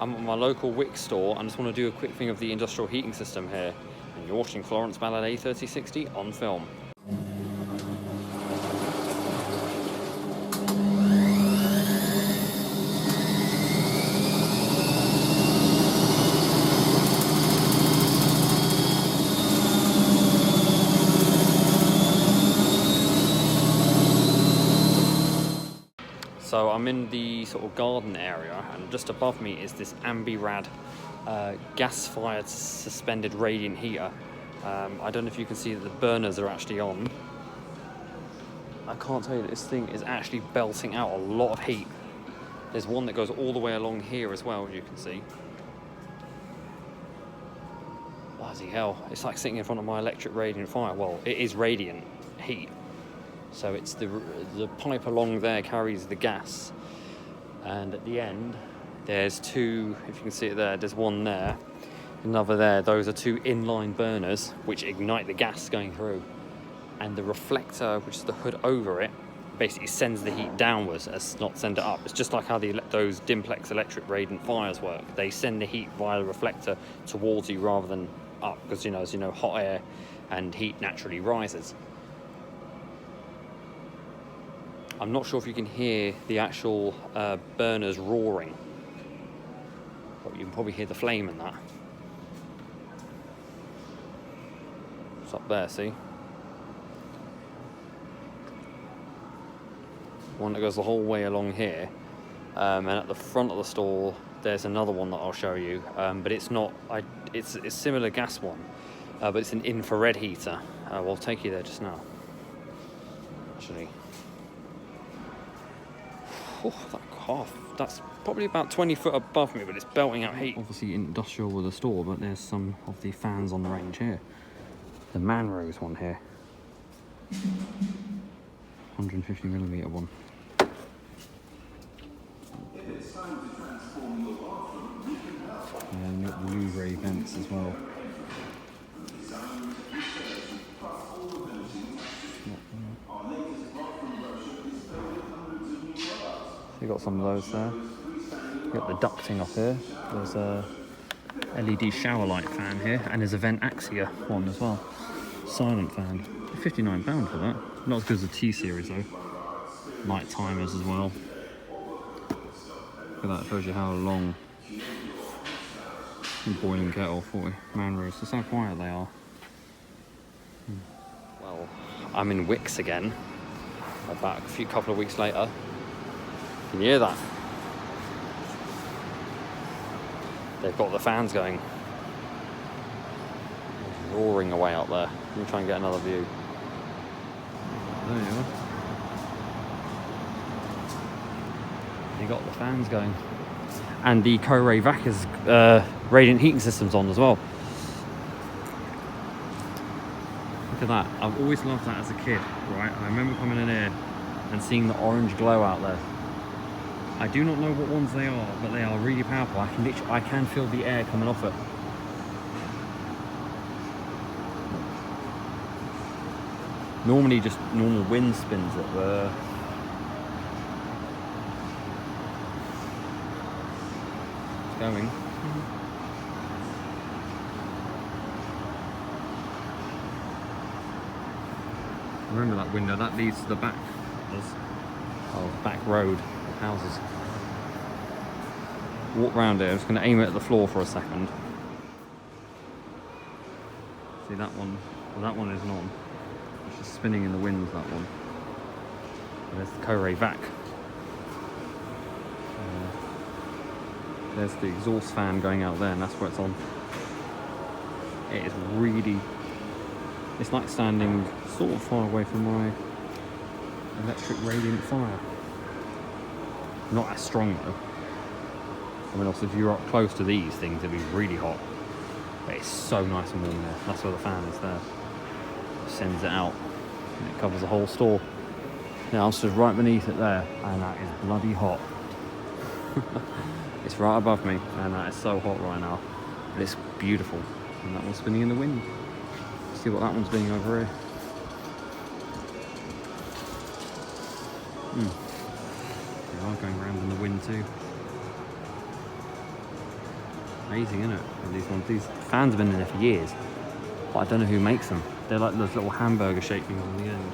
I'm at my local Wickes store and I just want to do a quick thing of the industrial heating system here. And you're watching Florence Ballard A3060 on film. So I'm in the sort of garden area, and just above me is this Ambirad gas-fired suspended radiant heater. I don't know if you can see that the burners are actually on. I can't tell you that this thing is actually belting out a lot of heat. There's one that goes all the way along here as well, as you can see. Bloody hell, it's like sitting in front of my electric radiant fire. Well, it is radiant heat. So it's the pipe along there carries the gas, and at the end there's two, if you can see it there, there's one there, another there. Those are two inline burners which ignite the gas going through, and the reflector, which is the hood over it, basically sends the heat downwards, as not send it up. It's just like how those Dimplex electric radiant fires work. They send the heat via the reflector towards you rather than up, because as you know, hot air and heat naturally rises. I'm not sure if you can hear the actual burners roaring, but you can probably hear the flame in that. It's up there, see? One that goes the whole way along here, and at the front of the store there's another one that I'll show you, but it's not. It's a similar gas one, but it's an infrared heater. We'll take you there just now. Actually. Oh, that cough. That's probably about 20 foot above me, but it's belting out heat. Obviously industrial with a store, but there's some of the fans on the range here. The Manrose one here. 150mm one. And you've got Blu-ray vents as well. You've got some of those there. You've got the ducting up here. There's a LED shower light fan here, and there's a Vent-Axia one as well. Silent fan. £59 for that. Not as good as the T-Series though. Light timers as well. Look at that, shows you how long. Boiling kettle, 40 Manrose. That's how quiet they are. Well, I'm in Wickes again. About a couple of weeks later. Can you hear that? They've got the fans going. It's roaring away out there. Let me try and get another view. There you are. They got the fans going. And the CoRayVac is radiant heating systems on as well. Look at that. I've always loved that as a kid, right? I remember coming in here and seeing the orange glow out there. I do not know what ones they are, but they are really powerful. I can feel the air coming off it. Normally just normal wind spins it, but it's going. Remember that window, that leads to the back of back road. Houses. Walk round here. I'm just going to aim it at the floor for a second. See that one? Well, that one isn't on. It's just spinning in the wind, that one. And there's the CoRayVac. There's the exhaust fan going out there, and that's where it's on. It is really... It's like standing sort of far away from my electric radiant fire. Not as strong though. I mean, also if you're up close to these things, it'd be really hot. But it's so nice and warm there. That's where the fan is there. It sends it out. And it covers the whole store. Now I'm stood right beneath it there, and that is bloody hot. It's right above me, and that is so hot right now. But it's beautiful. And that one's spinning in the wind. See what that one's doing over here. They are going around in the wind too. Amazing, isn't it? These ones, these fans have been in there for years, but I don't know who makes them. They're like those little hamburger shaped things on the end.